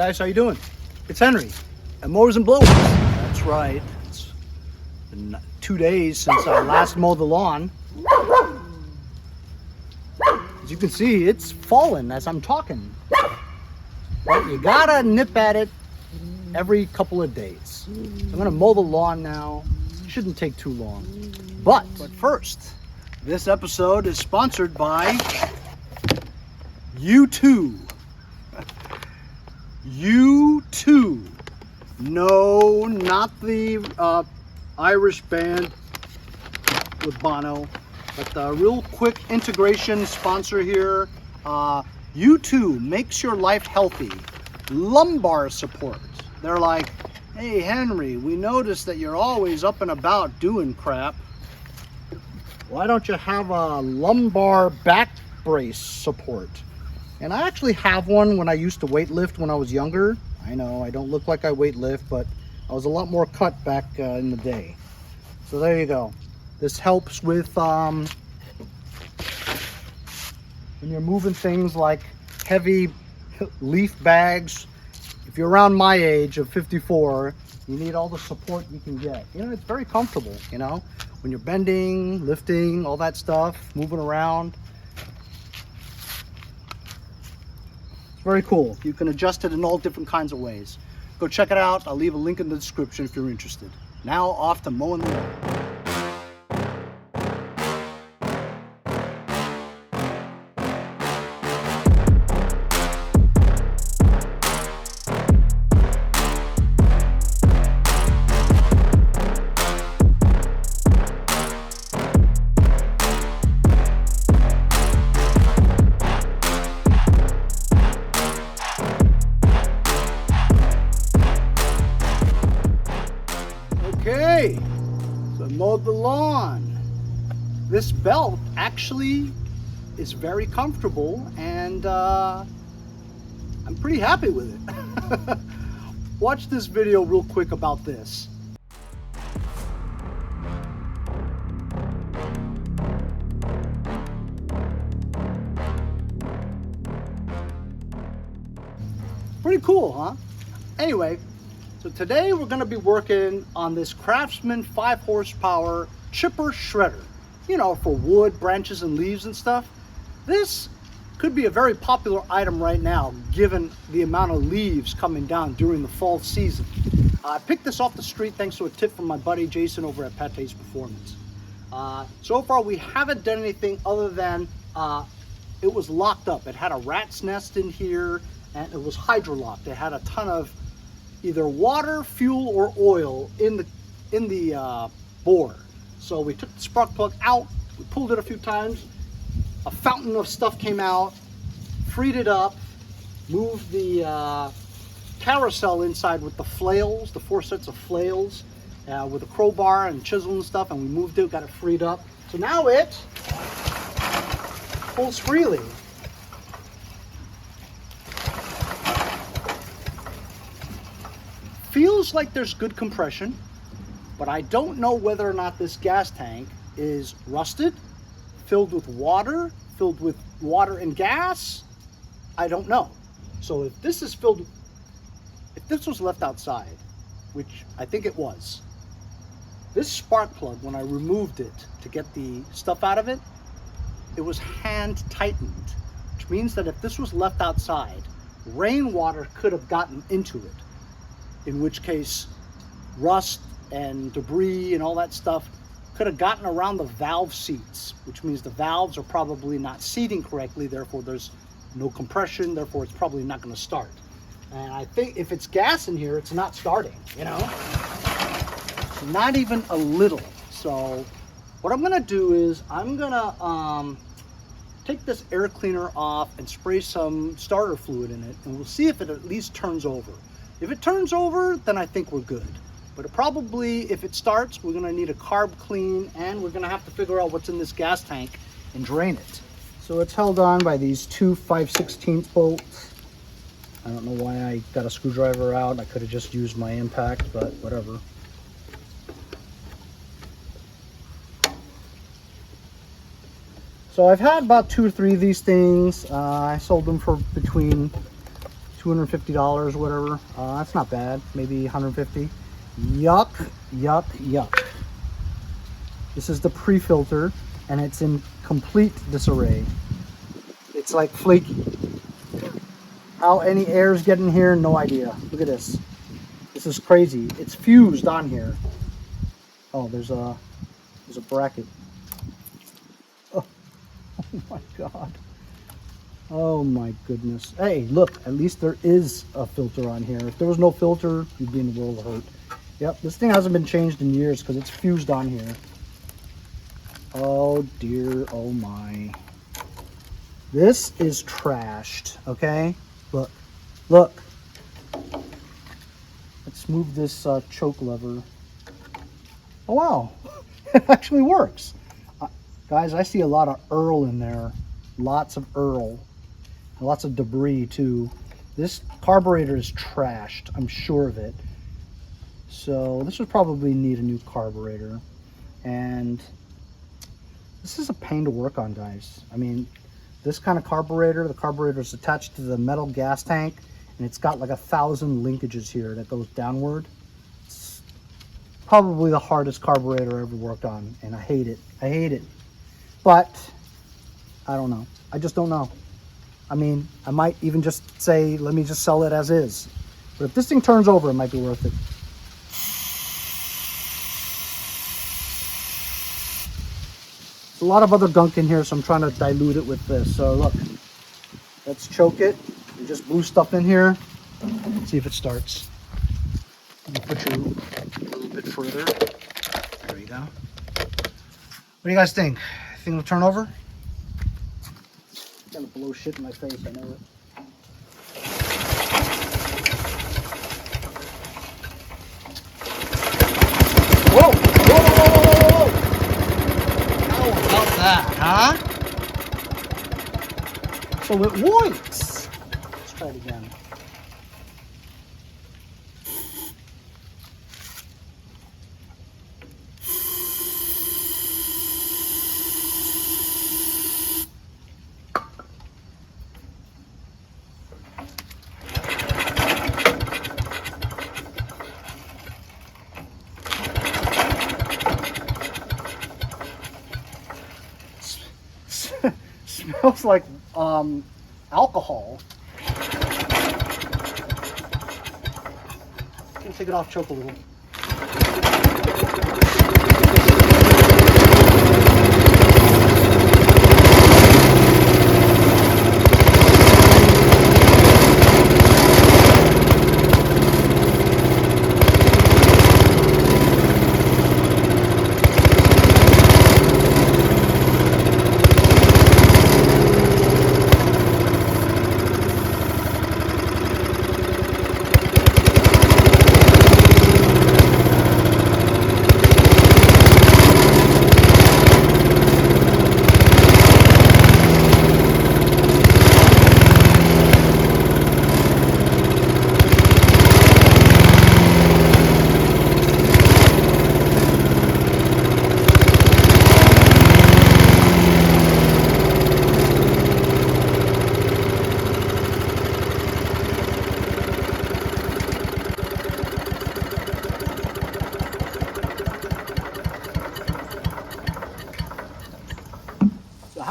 guys, how you doing? It's Henry at Mowers and Blowers. That's right. It's been 2 days since I last mowed the lawn. As you can see, it's fallen as I'm talking. But you gotta nip at it every couple of days. I'm gonna mow the lawn now. Shouldn't take too long. But first, this episode is sponsored by U2. U2. No, not the Irish band with Bono, but the real quick integration sponsor here. U2 makes your life healthy. Lumbar support. They're like, hey Henry, we noticed that you're always up and about doing crap. Why don't you have a lumbar back brace support? And I actually have one when I used to weight lift when I was younger. I know I don't look like I weight lift, but I was a lot more cut back in the day. So there you go. This helps with when you're moving things like heavy leaf bags. If you're around my age of 54, you need all the support you can get. You know, it's very comfortable, you know, when you're bending, lifting, all that stuff, moving around. Very cool. You can adjust it in all different kinds of ways. Go check it out. I'll leave a link in the description if you're interested. Now off to mowing the lawn. Okay, so I mowed the lawn. This belt actually is very comfortable and I'm pretty happy with it. Watch this video real quick about this. Pretty cool, huh? Anyway, so today we're going to be working on this Craftsman 5 horsepower chipper shredder. You know, for wood, branches, and leaves and stuff. This could be a very popular item right now, given the amount of leaves coming down during the fall season. I picked this off the street thanks to a tip from my buddy Jason over at Pate's Performance. So far we haven't done anything other than it was locked up. It had a rat's nest in here and it was hydrolocked. It had a ton of either water, fuel, or oil in the bore. So we took the spark plug out, we pulled it a few times, a fountain of stuff came out, freed it up, moved the carousel inside with the flails, the 4 sets of flails, with a crowbar and chisel and stuff, and we moved it, got it freed up. So now it pulls freely. Feels like there's good compression, but I don't know whether or not this gas tank is rusted, filled with water and gas. I don't know. So if this is filled, if this was left outside, which I think it was, this spark plug, when I removed it to get the stuff out of it, it was hand tightened, which means that if this was left outside, rainwater could have gotten into it. In which case, rust and debris and all that stuff could have gotten around the valve seats, which means the valves are probably not seating correctly, therefore there's no compression, therefore it's probably not going to start. And I think if it's gas in here, it's not starting, you know? Not even a little. So what I'm going to do is I'm going to take this air cleaner off and spray some starter fluid in it, and we'll see if it at least turns over. If it turns over, then I think we're good. But it probably, if it starts, we're gonna need a carb clean, and we're gonna have to figure out what's in this gas tank and drain it. So it's held on by these 2 5/16 bolts. I don't know why I got a screwdriver out. I could have just used my impact, but whatever. So I've had about 2 or 3 of these things. I sold them for between $250, whatever. That's not bad. Maybe 150. Yuck, yuck, yuck. This is the pre-filter, and it's in complete disarray. It's like flaky. How any air's getting here, no idea. Look at this. This is crazy. It's fused on here. Oh, there's a bracket. Oh, oh my God. Oh my goodness. Hey, look, at least there is a filter on here. If there was no filter, you'd be in the world of hurt. Yep, this thing hasn't been changed in years because it's fused on here. Oh dear, oh my. This is trashed, okay? Look, look. Let's move this choke lever. Oh wow, it actually works. Guys, I see a lot of Earl in there. Lots of Earl. Lots of debris too. This carburetor is trashed, I'm sure of it. So this would probably need a new carburetor. And this is a pain to work on, guys. I mean, this kind of carburetor, the carburetor is attached to the metal gas tank, and it's got like 1,000 linkages here that goes downward. It's probably the hardest carburetor I ever worked on, and I hate it. I hate it. But I don't know. I just don't know. I mean, I might even just say, let me just sell it as is. But if this thing turns over, it might be worth it. There's a lot of other gunk in here, so I'm trying to dilute it with this. So look, let's choke it. You just blew stuff in here. Let's see if it starts. Let me put you a little bit further. There you go. What do you guys think? Think it'll turn over? It's gonna blow shit in my face, I know it. Whoa! Whoa, whoa, whoa, whoa, whoa! How about that, huh? So it works. Let's try it again. Smells like alcohol. Can take it off, choke a little.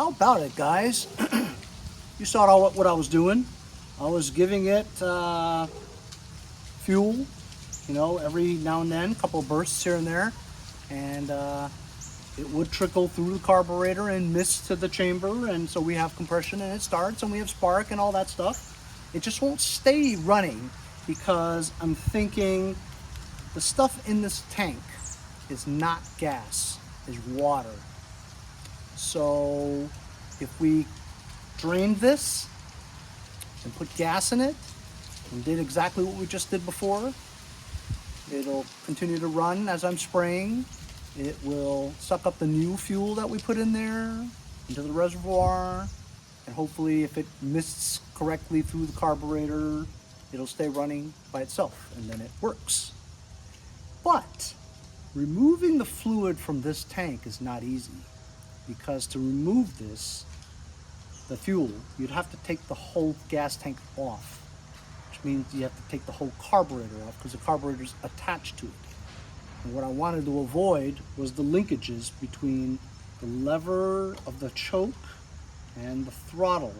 How about it, guys? You saw what I was doing. I was giving it fuel, you know, every now and then, a couple of bursts here and there, and it would trickle through the carburetor and mist to the chamber, and so we have compression and it starts, and we have spark and all that stuff. It just won't stay running because I'm thinking the stuff in this tank is not gas, is water. So if we drained this and put gas in it and did exactly what we just did before, it'll continue to run as I'm spraying. It will suck up the new fuel that we put in there into the reservoir, and hopefully if it mists correctly through the carburetor, it'll stay running by itself, and then it works. But removing the fluid from this tank is not easy, because to remove this, the fuel, you'd have to take the whole gas tank off. which means you have to take the whole carburetor off because the carburetor is attached to it. And what I wanted to avoid was the linkages between the lever of the choke and the throttle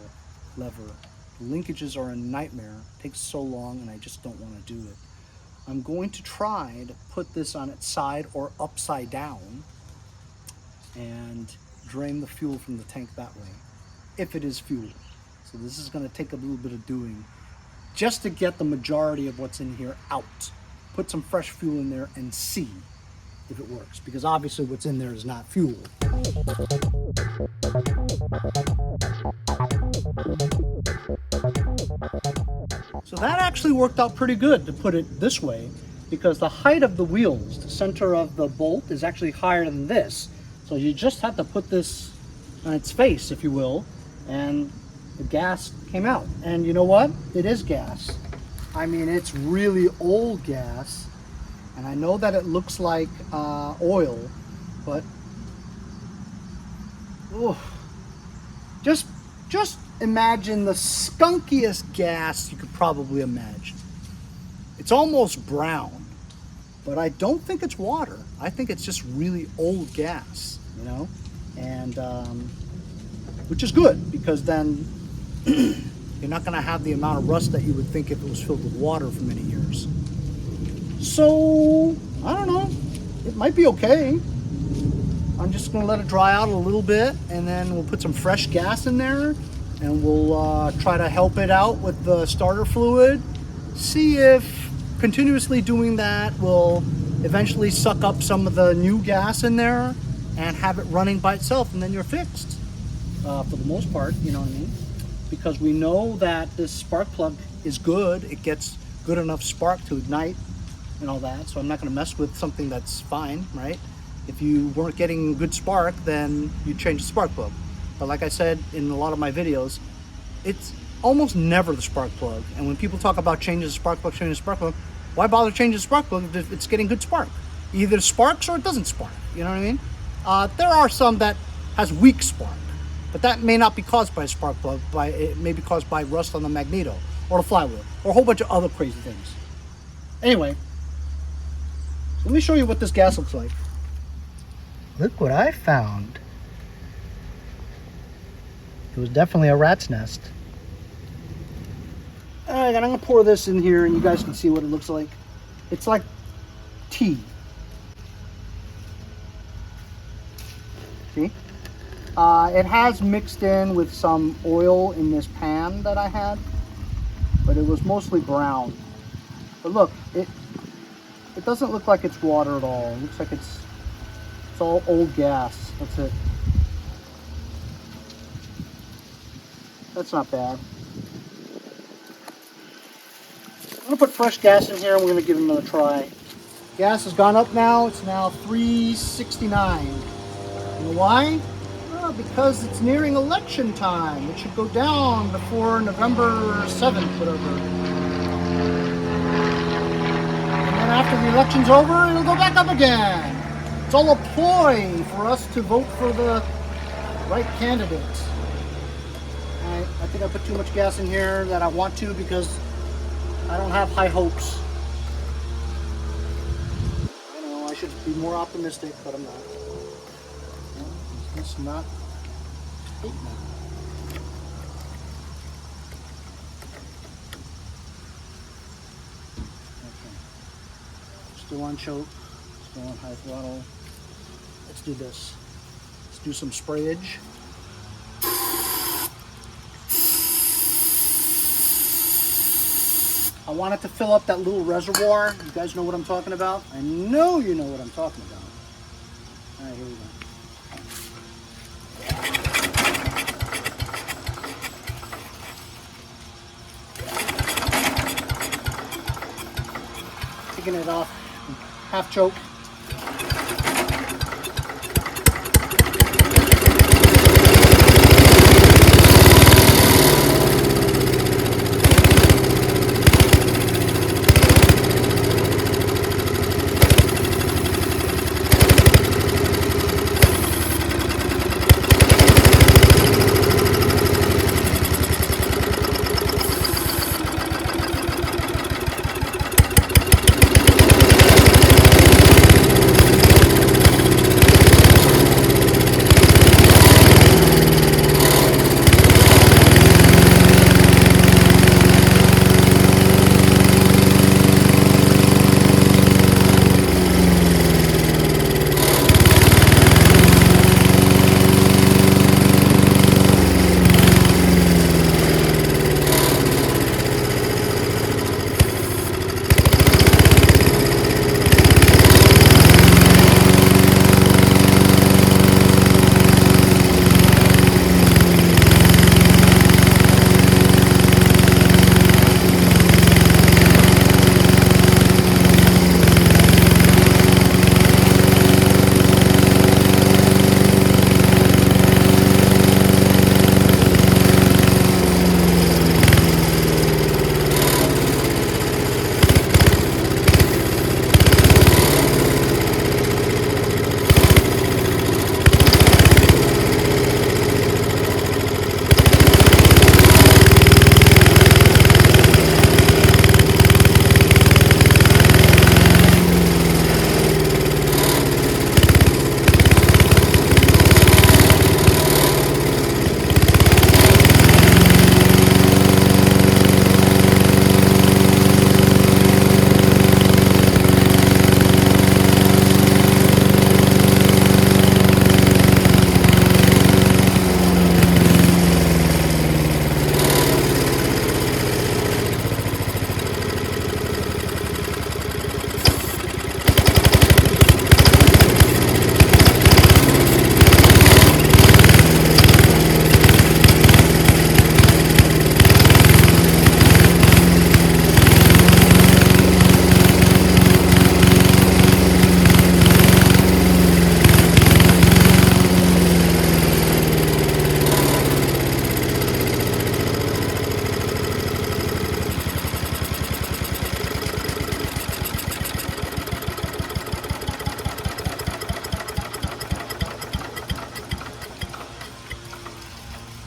lever. The linkages are a nightmare. It takes so long and I just don't want to do it. I'm going to try to put this on its side or upside down and drain the fuel from the tank that way, if it is fuel. So this is going to take a little bit of doing just to get the majority of what's in here out. Put some fresh fuel in there and see if it works, because obviously what's in there is not fuel. So that actually worked out pretty good, to put it this way, because the height of the wheels, the center of the bolt, is actually higher than this. So you just have to put this on its face, if you will, and the gas came out. And you know what? It is gas. I mean, it's really old gas. And I know that it looks like oil, but just imagine the skunkiest gas you could probably imagine. It's almost brown, but I don't think it's water. I think it's just really old gas, you know, and which is good, because then you're not going to have the amount of rust that you would think if it was filled with water for many years. So, I don't know, it might be okay. I'm just going to let it dry out a little bit, and then we'll put some fresh gas in there, and we'll try to help it out with the starter fluid. See if continuously doing that will eventually suck up some of the new gas in there and have it running by itself, and then you're fixed for the most part, you know what I mean? Because we know that this spark plug is good. It gets good enough spark to ignite and all that, so I'm not going to mess with something that's fine, right? If you weren't getting good spark, then you change the spark plug. But like I said in a lot of my videos, it's almost never the spark plug. And when people talk about changing the spark plug, why bother changing the spark plug if it's getting good spark? Either sparks or it doesn't spark, you know what I mean? There are some that has weak spark, but that may not be caused by a spark plug. It may be caused by rust on the magneto or the flywheel or a whole bunch of other crazy things. Anyway, let me show you what this gas looks like. Look what I found. It was definitely a rat's nest. Alright, I'm going to pour this in here and you guys can see what it looks like. It's like tea. See? It has mixed in with some oil in this pan that I had, but it was mostly brown. But look, it doesn't look like it's water at all. It looks like it's all old gas. That's it. That's not bad. I'm going to put fresh gas in here and we're going to give it another try. Gas has gone up now. It's now $3.69. You know why? Well, because it's nearing election time. It should go down before November 7th, whatever. And after the election's over, it'll go back up again. It's all a ploy for us to vote for the right candidate. I think I put too much gas in here that I want to, because I don't have high hopes. I know I should be more optimistic, but I'm not. It's not hate me. Still on choke, still on high throttle. Let's do this. Let's do some sprayage. I want it to fill up that little reservoir. You guys know what I'm talking about? I know you know what I'm talking about. All right, here we go. Taking it off, half choke.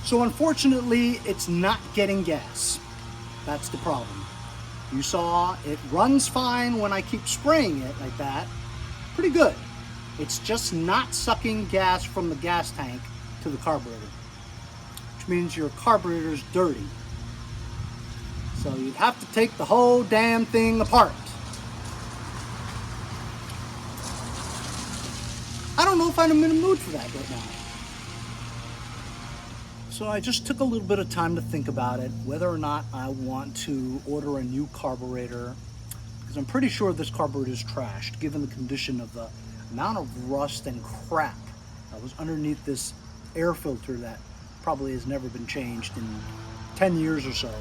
So unfortunately, it's not getting gas. That's the problem. You saw it runs fine when I keep spraying it like that. Pretty good. It's just not sucking gas from the gas tank to the carburetor, which means your carburetor's dirty. So you'd have to take the whole damn thing apart. I don't know if I'm in the mood for that right now. So I just took a little bit of time to think about it, whether or not I want to order a new carburetor, because I'm pretty sure this carburetor is trashed, given the condition of the amount of rust and crap that was underneath this air filter that probably has never been changed in 10 years or so.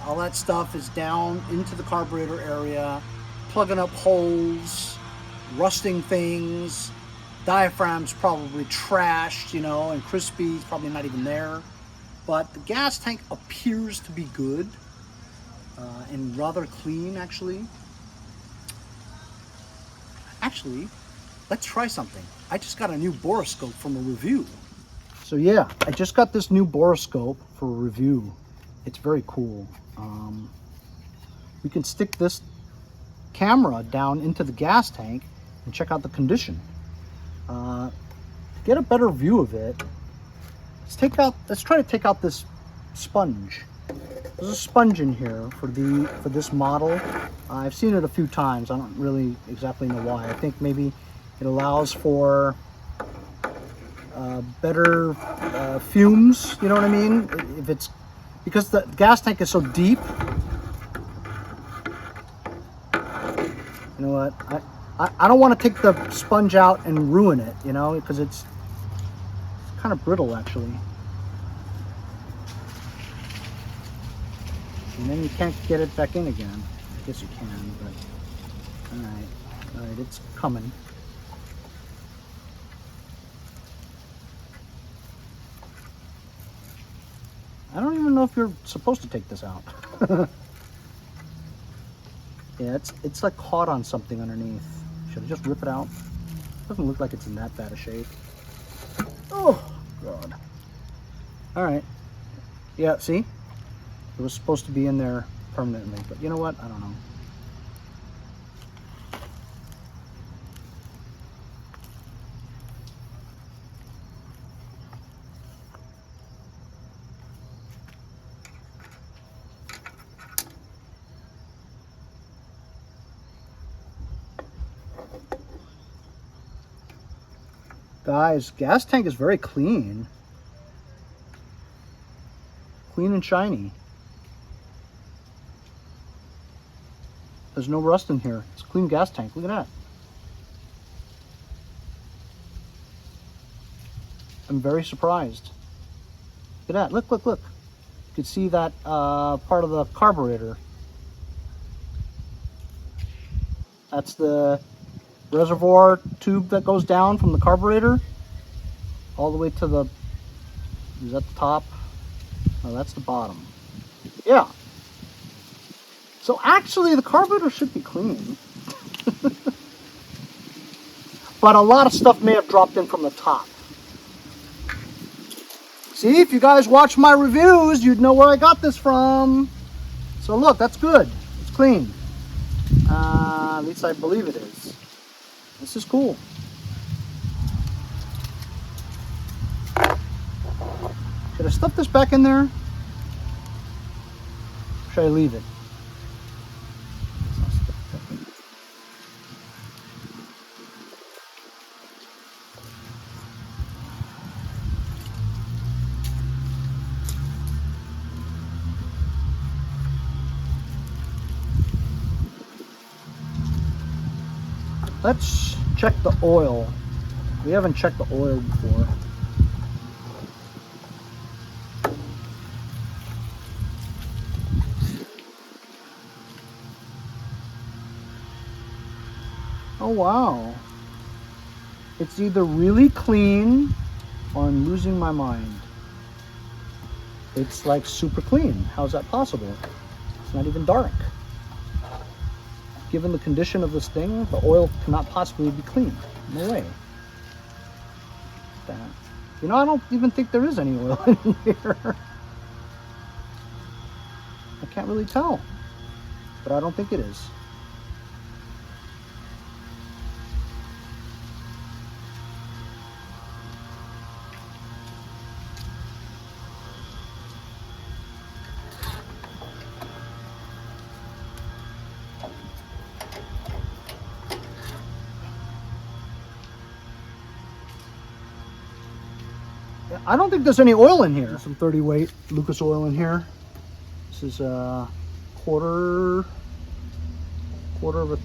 All that stuff is down into the carburetor area, plugging up holes, rusting things. Diaphragm's probably trashed, you know, and crispy, probably not even there. But the gas tank appears to be good and rather clean, actually. Actually, let's try something. I just got a new borescope from a review. So yeah, I just got this new borescope for a review. It's very cool. We can stick this camera down into the gas tank and check out the condition. To get a better view of it, let's try to take out this sponge. There's a sponge in here for this model. I've seen it a few times. I don't really exactly know why. I think maybe it allows for better fumes, you know what I mean? If it's because the gas tank is so deep. You know what? I don't want to take the sponge out and ruin it, you know, because it's kind of brittle actually. And then you can't get it back in again. I guess you can, but all right, it's coming. I don't even know if you're supposed to take this out. Yeah, it's like caught on something underneath. Should I just rip it out? Doesn't look like it's in that bad a shape. Oh, God. All right. Yeah, see? It was supposed to be in there permanently, but you know what? I don't know. Guys, gas tank is very clean. Clean and shiny. There's no rust in here. It's a clean gas tank. Look at that. I'm very surprised. Look at that. Look, look, look. You can see that part of the carburetor. That's the reservoir tube that goes down from the carburetor all the way to the, is that the top? No, that's the bottom. Yeah. So actually the carburetor should be clean. But a lot of stuff may have dropped in from the top. See, if you guys watch my reviews, you'd know where I got this from. So look, that's good. It's clean. At least I believe it is. This is cool. Should I stuff this back in there? Or should I leave it? Let's check the oil. We haven't checked the oil before. Oh wow. It's either really clean or I'm losing my mind. It's like super clean. How's that possible? It's not even dark. Given the condition of this thing, the oil cannot possibly be clean. No way. That. You know, I don't even think there is any oil in here. I can't really tell, but I don't think it is. I don't think there's any oil in here. There's some 30 weight Lucas oil in here. This is a quarter of a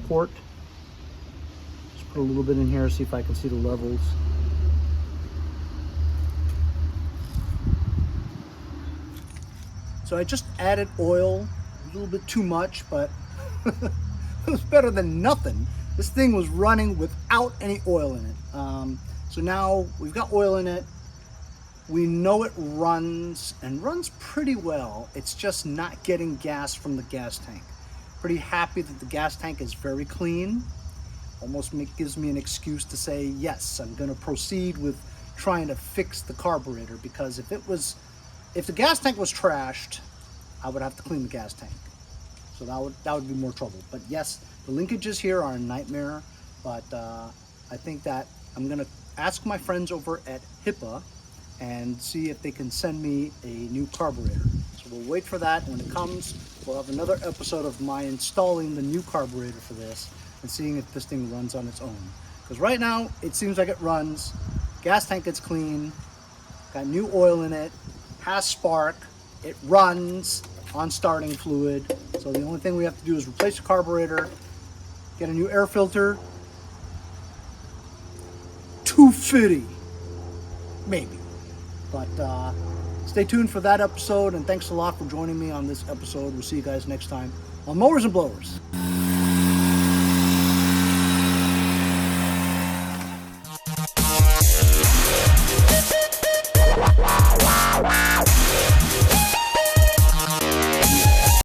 quart. Just put a little bit in here, see if I can see the levels. So I just added oil, a little bit too much, but it was better than nothing. This thing was running without any oil in it. So now we've got oil in it. We know it runs and runs pretty well. It's just not getting gas from the gas tank. Pretty happy that the gas tank is very clean. Almost gives me an excuse to say, yes, I'm gonna proceed with trying to fix the carburetor, because if the gas tank was trashed, I would have to clean the gas tank. So that would be more trouble. But yes, the linkages here are a nightmare, but I think that I'm gonna ask my friends over at HIPA and see if they can send me a new carburetor. So we'll wait for that. When it comes, we'll have another episode of my installing the new carburetor for this and seeing if this thing runs on its own. Because right now, it seems like it runs. Gas tank gets clean, got new oil in it, has spark, it runs on starting fluid. So the only thing we have to do is replace the carburetor, get a new air filter. $250, maybe. But stay tuned for that episode, and thanks a lot for joining me on this episode. We'll see you guys next time on Mowers and Blowers.